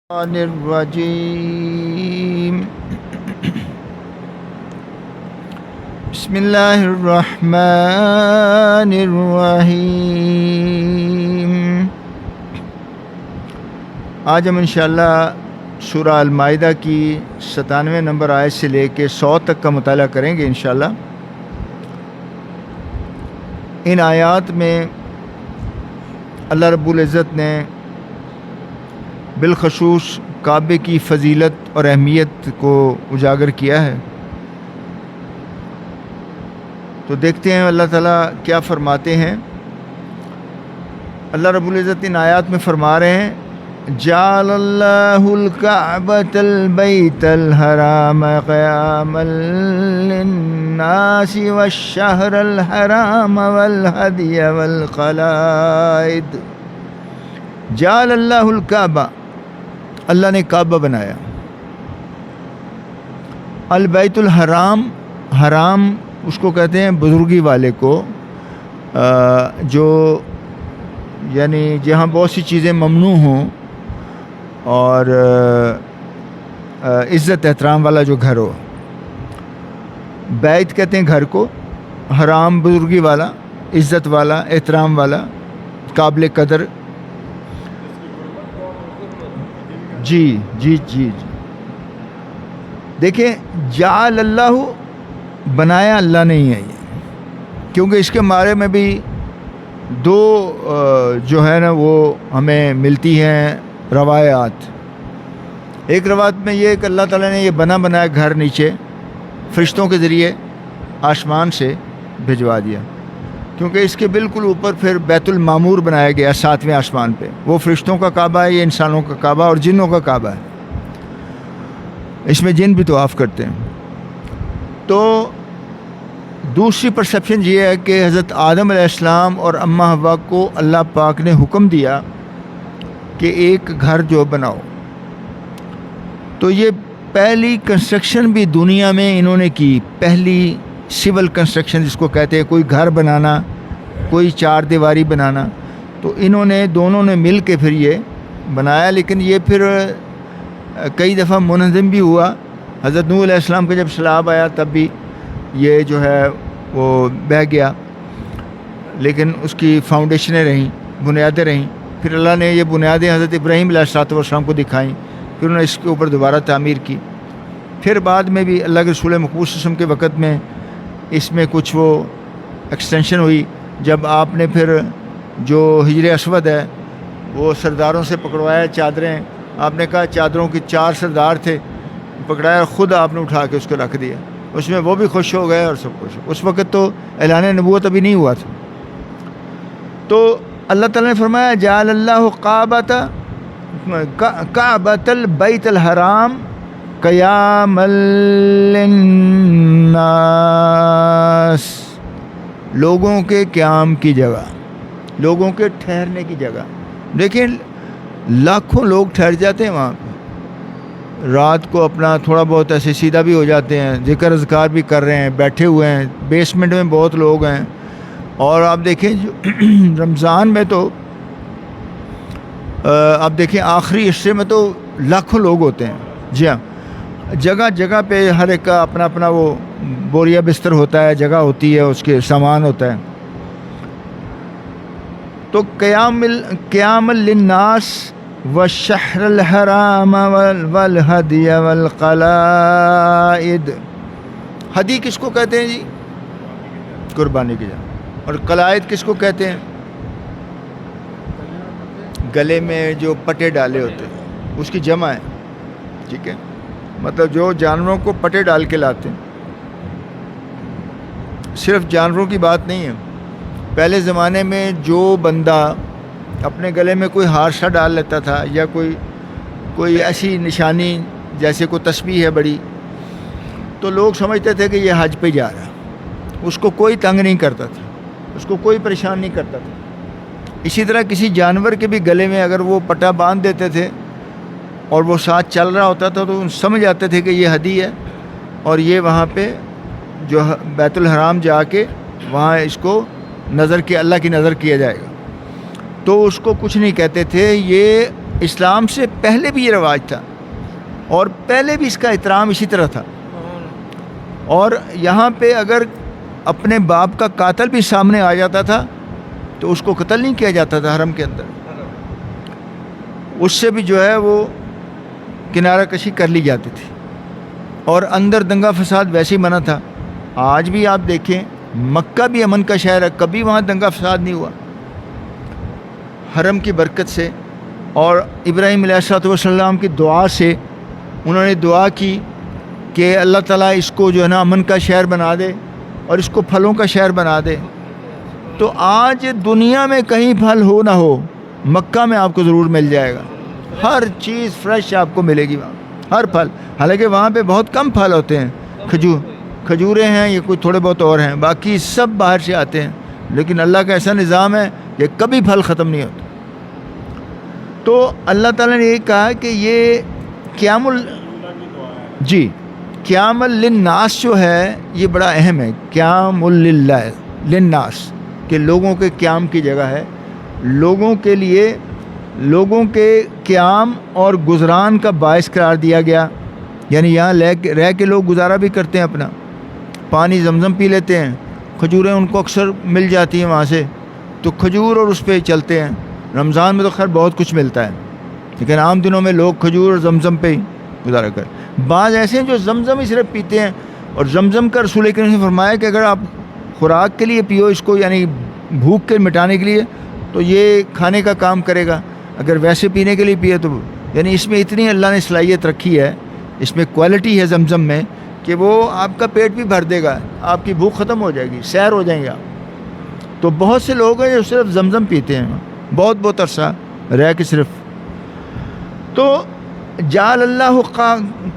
الرجيم بسم الله الرحمن الرحیم۔ آج ہم انشاءاللہ سورہ المائدہ کی 97 نمبر آیت سے لے کے 100 تک کا مطالعہ کریں گے انشاءاللہ۔ ان آیات میں اللہ رب العزت نے بالخصوص کعبے کی فضیلت اور اہمیت کو اجاگر کیا ہے، تو دیکھتے ہیں اللہ تعالیٰ کیا فرماتے ہیں۔ اللہ رب العزت ان آیات میں فرما رہے ہیں جعل اللہ الکعبۃ البیت الحرام قیاما للناس والشہر الحرام والہدی والقلائد۔ جعل اللہ الکعبہ، اللہ نے کعبہ بنایا۔ البیت الحرام، حرام اس کو کہتے ہیں بزرگی والے کو، جو یعنی جہاں بہت سی چیزیں ممنوع ہوں، اور عزت احترام والا جو گھر ہو۔ بیت کہتے ہیں گھر کو، حرام بزرگی والا، عزت والا، احترام والا، قابل قدر۔ جی دیکھیں، جعل اللہ، بنایا اللہ نہیں ہے یہ، کیونکہ اس کے بارے میں بھی دو جو ہے نا وہ ہمیں ملتی ہیں روایات۔ ایک روایت میں یہ کہ اللہ تعالیٰ نے یہ بنایا گھر نیچے فرشتوں کے ذریعے آسمان سے بھجوا دیا، کیونکہ اس کے بالکل اوپر پھر بیت المعمور بنایا گیا 7ویں آسمان پہ۔ وہ فرشتوں کا کعبہ ہے، یہ انسانوں کا کعبہ اور جنوں کا کعبہ ہے، اس میں جن بھی طواف کرتے ہیں۔ تو دوسری پرسیپشن یہ ہے کہ حضرت آدم علیہ السلام اور اماں حوا کو اللہ پاک نے حکم دیا کہ ایک گھر جو بناؤ، تو یہ پہلی کنسٹرکشن بھی دنیا میں انہوں نے کی، پہلی سول کنسٹرکشن جس کو کہتے ہیں، کوئی گھر بنانا، کوئی چار دیواری بنانا، تو انہوں نے دونوں نے مل کے پھر یہ بنایا۔ لیکن یہ پھر کئی دفعہ منہدم بھی ہوا۔ حضرت نوح علیہ السلام کا جب سیلاب آیا تب بھی یہ جو ہے وہ بہہ گیا، لیکن اس کی فاؤنڈیشنیں رہیں، بنیادیں رہیں۔ پھر اللہ نے یہ بنیادیں حضرت ابراہیم علیہ السلام کو دکھائیں، پھر انہوں نے اس کے اوپر دوبارہ تعمیر کی۔ پھر بعد میں بھی اللہ کے رسول مقبول صلی اللہ علیہ وسلم کے وقت میں اس میں کچھ وہ ایکسٹینشن ہوئی، جب آپ نے پھر جو حجر اسود ہے وہ سرداروں سے پکڑوایا چادریں، آپ نے کہا چادروں کی 4 سردار تھے، پکڑایا، خود آپ نے اٹھا کے اس کو رکھ دیا، اس میں وہ بھی خوش ہو گئے اور سب خوش ہو۔ اس وقت تو اعلان نبوت ابھی نہیں ہوا تھا۔ تو اللہ تعالیٰ نے فرمایا جعل اللہ کعبۃ البیت الحرام قیاما للناس، لوگوں کے قیام کی جگہ، لوگوں کے ٹھہرنے کی جگہ۔ دیکھیں لاکھوں لوگ ٹھہر جاتے ہیں وہاں پہ، رات کو اپنا تھوڑا بہت ایسے سیدھا بھی ہو جاتے ہیں، ذکر اذکار بھی کر رہے ہیں، بیٹھے ہوئے ہیں، بیسمنٹ میں بہت لوگ ہیں۔ اور آپ دیکھیں جو رمضان میں تو آپ دیکھیں آخری حصے میں تو لاکھوں لوگ ہوتے ہیں۔ جی ہاں، جگہ جگہ پہ ہر ایک کا اپنا اپنا وہ بوریا بستر ہوتا ہے، جگہ ہوتی ہے، اس کے سامان ہوتا ہے۔ تو قیام للناس والشہر الحرام والہدی والقلائد۔ ہدی کس کو کہتے ہیں جی؟ قربانی کی جگہ۔ اور قلائد کس کو کہتے ہیں؟ گلے میں جو پٹے ڈالے ہوتے ہیں، اس کی جمع ہے، ٹھیک ہے؟ مطلب جو جانوروں کو پٹے ڈال کے لاتے ہیں۔ صرف جانوروں کی بات نہیں ہے، پہلے زمانے میں جو بندہ اپنے گلے میں کوئی ہار سا ڈال لیتا تھا، یا کوئی ایسی نشانی جیسے کوئی تسبیح ہے بڑی، تو لوگ سمجھتے تھے کہ یہ حج پہ جا رہا ہے، اس کو کوئی تنگ نہیں کرتا تھا، اس کو کوئی پریشان نہیں کرتا تھا۔ اسی طرح کسی جانور کے بھی گلے میں اگر وہ پٹا باندھ دیتے تھے اور وہ ساتھ چل رہا ہوتا تھا، تو سمجھ جاتے تھے کہ یہ ہدی ہے، اور یہ وہاں پہ جو بیت الحرام جا کے وہاں اس کو اللہ کی نظر کیا جائے گا۔ تو اس کو کچھ نہیں کہتے تھے، یہ اسلام سے پہلے بھی یہ رواج تھا اور پہلے بھی اس کا احترام اسی طرح تھا. اور یہاں پہ اگر اپنے باپ کا قاتل بھی سامنے آ جاتا تھا تو اس کو قتل نہیں کیا جاتا تھا حرم کے اندر, اس سے بھی جو ہے وہ کنارہ کشی کر لی جاتی تھی. اور اندر دنگا فساد ویسے ہی منع تھا. آج بھی آپ دیکھیں مکہ بھی امن کا شہر ہے, کبھی وہاں دنگا فساد نہیں ہوا حرم کی برکت سے. اور ابراہیم علیہ الصلوۃ والسلام کی دعا سے انہوں نے دعا کی کہ اللہ تعالیٰ اس کو جو ہے نا امن کا شہر بنا دے اور اس کو پھلوں کا شہر بنا دے. تو آج دنیا میں کہیں پھل ہو نہ ہو, مکہ میں آپ کو ضرور مل جائے گا. ہر چیز فریش آپ کو ملے گی وہاں, ہر پھل. حالانکہ وہاں پہ بہت کم پھل ہوتے ہیں, کھجوریں ہیں یا کوئی تھوڑے بہت اور ہیں, باقی سب باہر سے آتے ہیں. لیکن اللہ کا ایسا نظام ہے کہ کبھی پھل ختم نہیں ہوتا. تو اللہ تعالیٰ نے یہ کہا کہ یہ قیام للناس جو ہے یہ بڑا اہم ہے. قیام للناس کہ لوگوں کے قیام کی جگہ ہے, لوگوں کے لیے لوگوں کے قیام اور گزران کا باعث قرار دیا گیا. یعنی یہاں رہ کے لوگ گزارا بھی کرتے ہیں اپنا, پانی زمزم پی لیتے ہیں, کھجوریں ان کو اکثر مل جاتی ہیں وہاں سے, تو کھجور اور اس پہ چلتے ہیں. رمضان میں تو خیر بہت کچھ ملتا ہے, لیکن عام دنوں میں لوگ کھجور اور زمزم پہ ہی گزارا کر. بعض ایسے ہیں جو زمزم ہی صرف پیتے ہیں, اور زمزم کا رسول کریم نے فرمایا کہ اگر آپ خوراک کے لیے پیو اس کو, یعنی بھوک کے مٹانے کے لیے, تو یہ کھانے کا کام کرے گا. اگر ویسے پینے کے لیے پیے تو یعنی اس میں اتنی اللہ نے صلاحیت رکھی ہے, اس میں کوالٹی ہے زمزم میں کہ وہ آپ کا پیٹ بھی بھر دے گا, آپ کی بھوک ختم ہو جائے گی, سیر ہو جائیں گے آپ. تو بہت سے لوگ ہیں جو صرف زمزم پیتے ہیں بہت بہت عرصہ رہ کے صرف. تو جعل اللہ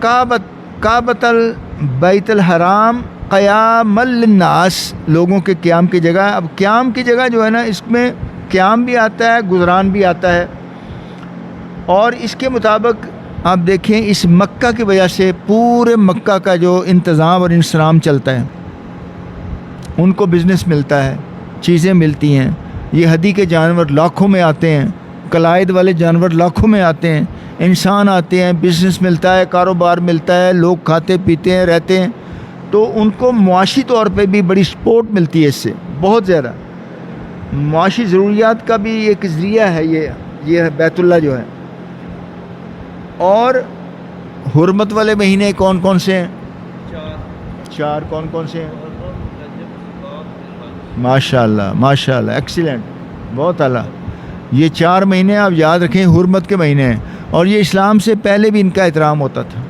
کعبۃ البیت الحرام قیام للناس, لوگوں کے قیام کی جگہ. اب قیام کی جگہ جو ہے نا, اس میں قیام بھی آتا ہے, گزران بھی آتا ہے. اور اس کے مطابق آپ دیکھیں اس مکہ کی وجہ سے پورے مکہ کا جو انتظام اور انسلام چلتا ہے, ان کو بزنس ملتا ہے, چیزیں ملتی ہیں. یہ ہدی کے جانور لاکھوں میں آتے ہیں, قلائد والے جانور لاکھوں میں آتے ہیں, انسان آتے ہیں, بزنس ملتا ہے, کاروبار ملتا ہے, لوگ کھاتے پیتے ہیں رہتے ہیں. تو ان کو معاشی طور پہ بھی بڑی سپورٹ ملتی ہے اس سے, بہت زیادہ. معاشی ضروریات کا بھی ایک ذریعہ ہے یہ بیت اللہ جو ہے. اور حرمت والے مہینے کون کون سے ہیں؟ چار کون کون سے ہیں؟ ماشاء اللہ ایکسیلنٹ, بہت اعلیٰ. یہ 4 مہینے آپ یاد رکھیں حرمت کے مہینے ہیں, اور یہ اسلام سے پہلے بھی ان کا احترام ہوتا تھا.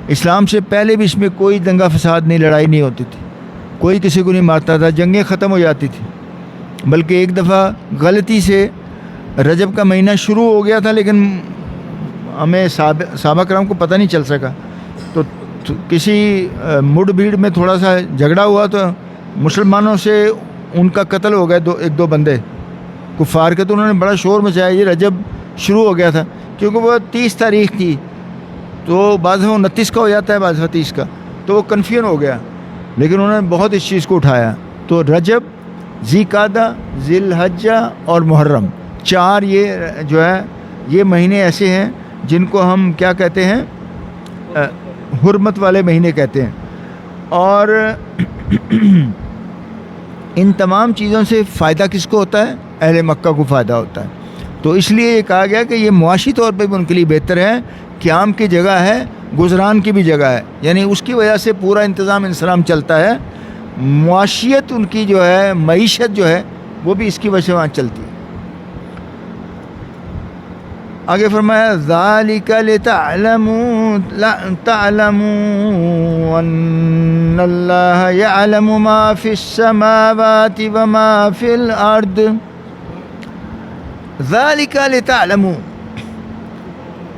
اسلام سے پہلے بھی اس میں کوئی دنگا فساد نہیں, لڑائی نہیں ہوتی تھی, کوئی کسی کو نہیں مارتا تھا, جنگیں ختم ہو جاتی تھی. بلکہ ایک دفعہ غلطی سے رجب کا مہینہ شروع ہو گیا تھا, لیکن ہمیں صحابہ کرام کو پتہ نہیں چل سکا. تو کسی مڈ بھیڑ میں تھوڑا سا جھگڑا ہوا, تو مسلمانوں سے ان کا قتل ہو گیا, ایک دو بندے کفار کے. تو انہوں نے بڑا شور مچایا, یہ رجب شروع ہو گیا تھا, کیونکہ وہ 30 تاریخ تھی, تو بعض وہ 29 کا ہو جاتا ہے, بعض 30 کا, تو وہ کنفیوژن ہو گیا. لیکن انہوں نے بہت اس چیز کو اٹھایا. تو رجب, ذی قعدہ, ذی الحجہ اور محرم, 4 یہ جو ہے یہ مہینے ایسے ہیں جن کو ہم کیا کہتے ہیں, حرمت والے مہینے کہتے ہیں. اور ان تمام چیزوں سے فائدہ کس کو ہوتا ہے؟ اہل مکہ کو فائدہ ہوتا ہے. تو اس لیے یہ کہا گیا کہ یہ معاشی طور پہ بھی ان کے لیے بہتر ہے, قیام کی جگہ ہے, گزران کی بھی جگہ ہے. یعنی اس کی وجہ سے پورا انتظام انسلام چلتا ہے. معاشیت ان کی جو ہے, معیشت جو ہے, وہ بھی اس کی وجہ سے وہاں چلتی ہے. آگے فرمایا ذالک تعلموا ان اللہ یعلم ما فی السماوات وما فی الارض. ذالک لتعلموا,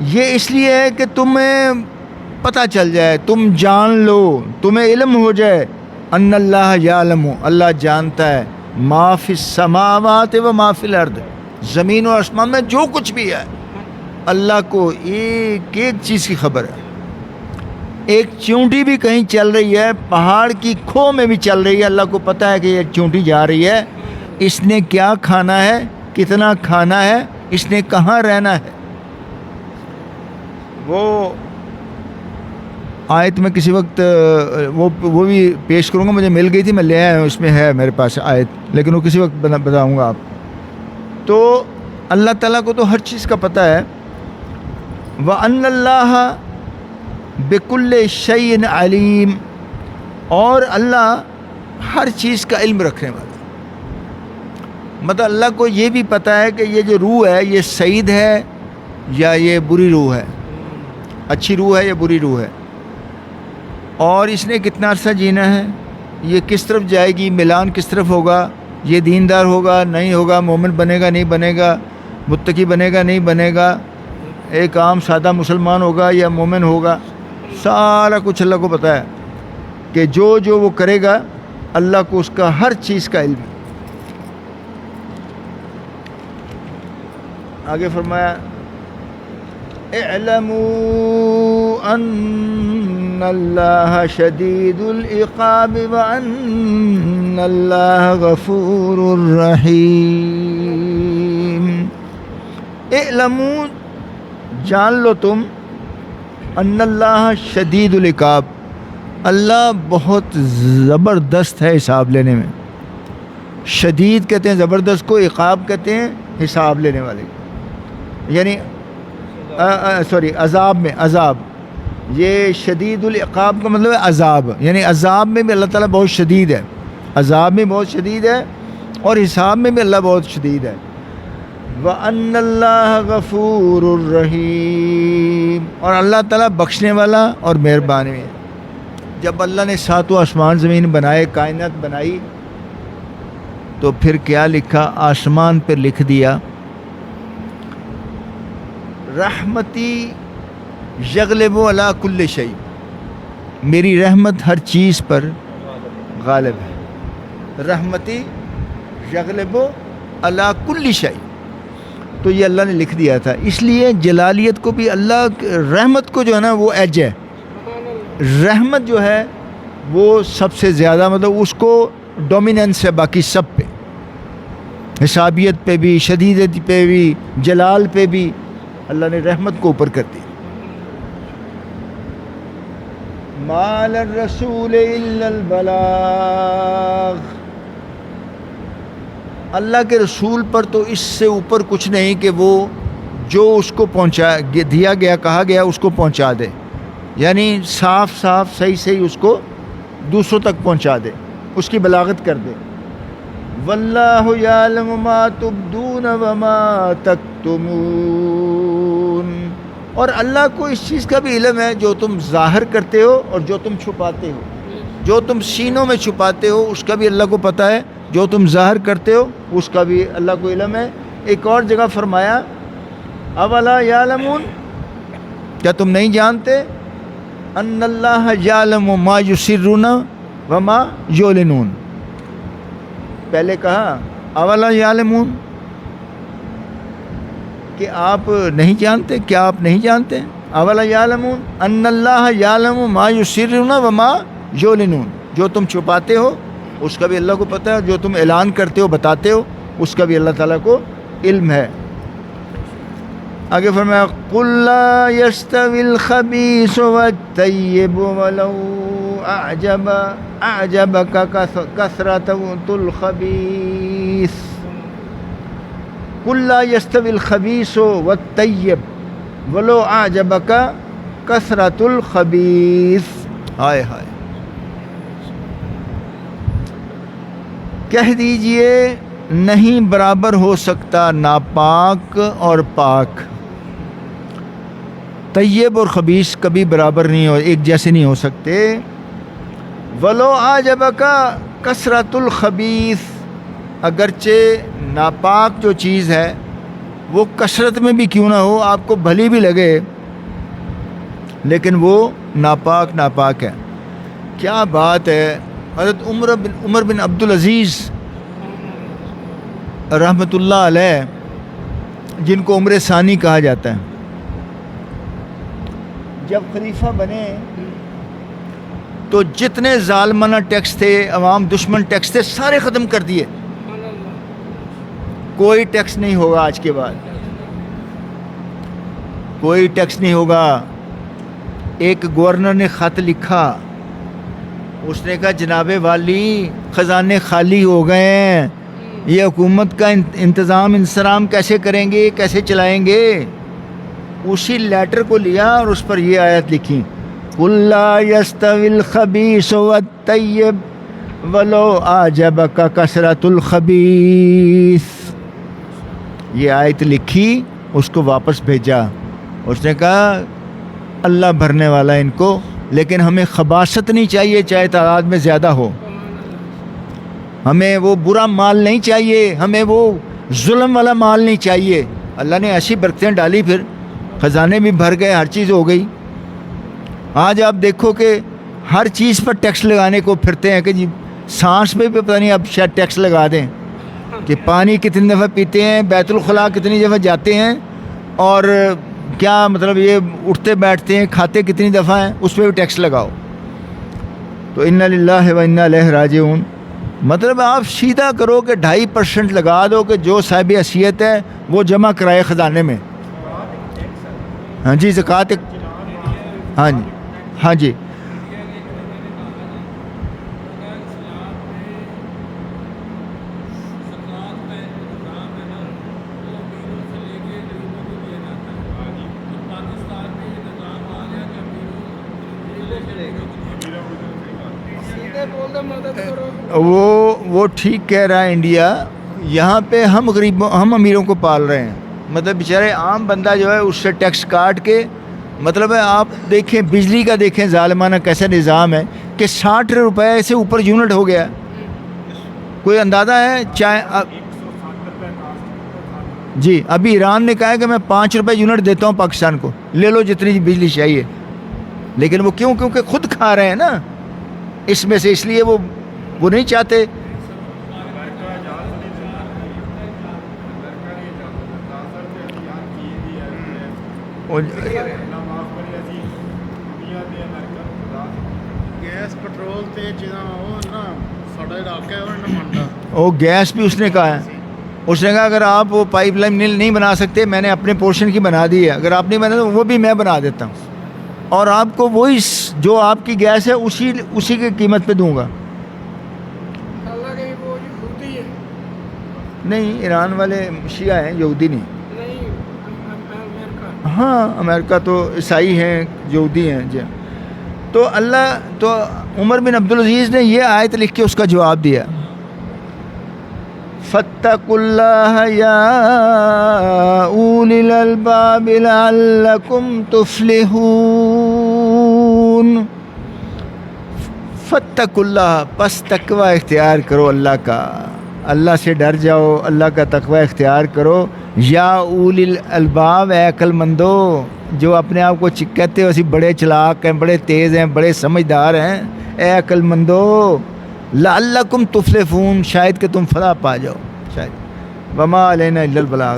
یہ اس لیے ہے کہ تمہیں پتہ چل جائے, تم جان لو, تمہیں علم ہو جائے. ان اللہ یعلم, اللہ جانتا ہے, ما فی السماوات وما فی الارض, زمین و آسمان میں جو کچھ بھی ہے اللہ کو ایک ایک چیز کی خبر ہے. ایک چونٹی بھی کہیں چل رہی ہے, پہاڑ کی کھو میں بھی چل رہی ہے, اللہ کو پتہ ہے کہ یہ چونٹی جا رہی ہے, اس نے کیا کھانا ہے, کتنا کھانا ہے, اس نے کہاں رہنا ہے, وہ آیت میں کسی وقت وہ بھی پیش کروں گا، مجھے مل گئی تھی، میں لے آیا ہوں، اس میں ہے میرے پاس آیت، لیکن وہ کسی وقت بتاؤں گا آپ تو اللہ تعالیٰ کو تو ہر چیز کا پتہ ہے. وَأَنَّ اللَّهَ بِكُلِّ شَيْءٍ عَلِيمٌ، اور اللہ ہر چیز کا علم رکھنے والا. مطلب اللہ کو یہ بھی پتہ ہے کہ یہ جو روح ہے یہ سعید ہے یا یہ بری روح ہے، اچھی روح ہے یا بری روح ہے، اور اس نے کتنا عرصہ جینا ہے، یہ کس طرف جائے گی، ملان کس طرف ہوگا، یہ دیندار ہوگا نہیں ہوگا، مومن بنے گا نہیں بنے گا، متقی بنے گا نہیں بنے گا، ایک عام سادہ مسلمان ہوگا یا مومن ہوگا، سارا کچھ اللہ کو پتہ ہے کہ جو وہ کرے گا اللہ کو اس کا ہر چیز کا علم ہے. آگے فرمایا اعلموا ان اللہ شدید العقاب وان اللہ غفور رحیم. اعلموا، جان لو تم، ان اللہ شدید العقاب، اللہ بہت زبردست ہے حساب لینے میں. شدید کہتے ہیں زبردست کو، عقاب کہتے ہیں حساب لینے والے کو. یعنی عذاب میں، عذاب، یہ شدید العقاب کا مطلب ہے عذاب، یعنی عذاب میں بھی اللہ تعالیٰ بہت شدید ہے، عذاب میں بہت شدید ہے اور حساب میں بھی اللہ بہت شدید ہے. وَأَنَّ اللَّهَ غَفُورٌ رَحِيمٌ، اور اللہ تعالیٰ بخشنے والا اور مہربان ہے. جب اللہ نے ساتوں آسمان زمین بنائے، کائنات بنائی، تو پھر کیا لکھا؟ آسمان پر لکھ دیا رحمتی یغلب علی کل شیء، میری رحمت ہر چیز پر غالب ہے. رحمتی یغلب علی کل شیء، تو یہ اللہ نے لکھ دیا تھا. اس لیے جلالیت کو بھی اللہ رحمت کو جو ہے نا وہ ایج ہے، رحمت جو ہے وہ سب سے زیادہ، مطلب اس کو ڈومیننس ہے باقی سب پہ، حسابیت پہ بھی، شدیدت پہ بھی، جلال پہ بھی اللہ نے رحمت کو اوپر کر دی. ما للرسول الا البلاغ، اللہ کے رسول پر تو اس سے اوپر کچھ نہیں کہ وہ جو اس کو پہنچا دیا گیا، کہا گیا، اس کو پہنچا دے، یعنی صاف صاف صحیح صحیح اس کو دوسروں تک پہنچا دے، اس کی بلاغت کر دے. واللہ یعلم ما تبدون وما تکتمون، اور اللہ کو اس چیز کا بھی علم ہے جو تم ظاہر کرتے ہو اور جو تم چھپاتے ہو. جو تم سینوں میں چھپاتے ہو اس کا بھی اللہ کو پتہ ہے، جو تم ظاہر کرتے ہو اس کا بھی اللہ کو علم ہے. ایک اور جگہ فرمایا اولا یعلمون، کیا تم نہیں جانتے، ان اللہ یعلم ما یسرون وما یعلنون. پہلے کہا اولا یعلمون کہ آپ نہیں جانتے، کیا آپ نہیں جانتے؟ اولا یعلمون ان اللہ یعلم ما یسرون وما یعلنون، جو تم چھپاتے ہو اس کا بھی اللہ کو پتہ ہے، جو تم اعلان کرتے ہو بتاتے ہو اس کا بھی اللہ تعالیٰ کو علم ہے. آگے فرمایا قل لا یستوی الخبیث والطیب ولو اعجبک کثرت الخبیث. قل لا یستوی الخبیث والطیب ولو اعجبک کثرت الخبیث. ہائے ہائے، کہہ دیجئے نہیں برابر ہو سکتا ناپاک اور پاک، طیب اور خبیث کبھی برابر نہیں ہو، ایک جیسے نہیں ہو سکتے. ولو اعجبک کثرت الخبیث، اگرچہ ناپاک جو چیز ہے وہ کثرت میں بھی کیوں نہ ہو، آپ کو بھلی بھی لگے، لیکن وہ ناپاک ہے. کیا بات ہے. حضرت عمر بن عبدالعزیز رحمۃ اللہ علیہ، جن کو عمر ثانی کہا جاتا ہے، جب خلیفہ بنے تو جتنے ظالمانہ ٹیکس تھے، عوام دشمن ٹیکس تھے، سارے ختم کر دیے. کوئی ٹیکس نہیں ہوگا آج کے بعد، کوئی ٹیکس نہیں ہوگا. ایک گورنر نے خط لکھا, اس نے کہا جناب والی خزانے خالی ہو گئے ہیں, یہ حکومت کا انتظام انصرام کیسے کریں گے, کیسے چلائیں گے. اسی لیٹر کو لیا اور اس پر یہ آیت لکھی, قُل لَا يَسْتَوِي الْخَبِيثُ وَالطَّيِّبُ وَلَوْ أَعْجَبَكَ كَثْرَةُ الْخَبِيثِ. یہ آیت لکھی, اس کو واپس بھیجا. اس نے کہا اللہ بھرنے والا ان کو, لیکن ہمیں خباثت نہیں چاہیے چاہے تعداد میں زیادہ ہو. ہمیں وہ برا مال نہیں چاہیے, ہمیں وہ ظلم والا مال نہیں چاہیے. اللہ نے ایسی برکتیں ڈالی, پھر خزانے بھی بھر گئے, ہر چیز ہو گئی. آج آپ دیکھو کہ ہر چیز پر ٹیکس لگانے کو پھرتے ہیں کہ جی سانس پہ بھی پتہ نہیں اب شاید ٹیکس لگا دیں, کہ پانی کتنی دفعہ پیتے ہیں, بیت الخلاء کتنی دفعہ جاتے ہیں, اور کیا مطلب یہ اٹھتے بیٹھتے ہیں, کھاتے کتنی دفعہ ہیں, اس پہ بھی ٹیکس لگاؤ. تو انا للہ و انا الیہ راجعون. مطلب آپ سیدھا کرو کہ 2.5% لگا دو کہ جو صاحب حیثیت ہے وہ جمع کرائے خزانے میں. ہاں جی زکوٰۃ, ہاں جی ہاں جی. وہ ٹھیک کہہ رہا ہے انڈیا. یہاں پہ ہم غریبوں, ہم امیروں کو پال رہے ہیں. مطلب بیچارے عام بندہ جو ہے اس سے ٹیکس کاٹ کے, مطلب ہے آپ دیکھیں بجلی کا دیکھیں ظالمانہ کیسا نظام ہے کہ 60 روپے سے اوپر یونٹ ہو گیا. کوئی اندازہ ہے چاہے جی ابھی ایران نے کہا ہے کہ میں 5 روپے یونٹ دیتا ہوں پاکستان کو, لے لو جتنی بجلی چاہیے. لیکن وہ کیوں, کیونکہ خود کھا رہے ہیں نا اس میں سے, اس لیے وہ نہیں چاہتے. وہ گیس بھی اس نے کہا ہے, اس نے کہا اگر آپ وہ پائپ لائن نہیں بنا سکتے, میں نے اپنے پورشن کی بنا دی ہے, اگر آپ نہیں بنا تو وہ بھی میں بنا دیتا ہوں, اور آپ کو وہی جو آپ کی گیس ہے اسی کی قیمت پہ دوں گا. نہیں ایران والے شیعہ ہیں, یہودی نہیں. ہاں امریکہ تو عیسائی ہیں, یہودی ہیں جی. تو اللہ تو عمر بن عبدالعزیز نے یہ آیت لکھ کے اس کا جواب دیا, فاتقوا اللہ یا اولی الالباب لعلکم تفلحون. فاتقوا اللہ, پس تقوی اختیار کرو اللہ کا, اللہ سے ڈر جاؤ, اللہ کا تقوی اختیار کرو. یا اولی الالباب, اے عقل مندو, جو اپنے آپ کو کہتے ہو اسی بڑے چلاک ہیں, بڑے تیز ہیں, بڑے سمجھدار ہیں, اے عقل مندو, لعلکم تفلحون, شاید کہ تم فلاح پا جاؤ شاید. وما علینا الا البلاغ.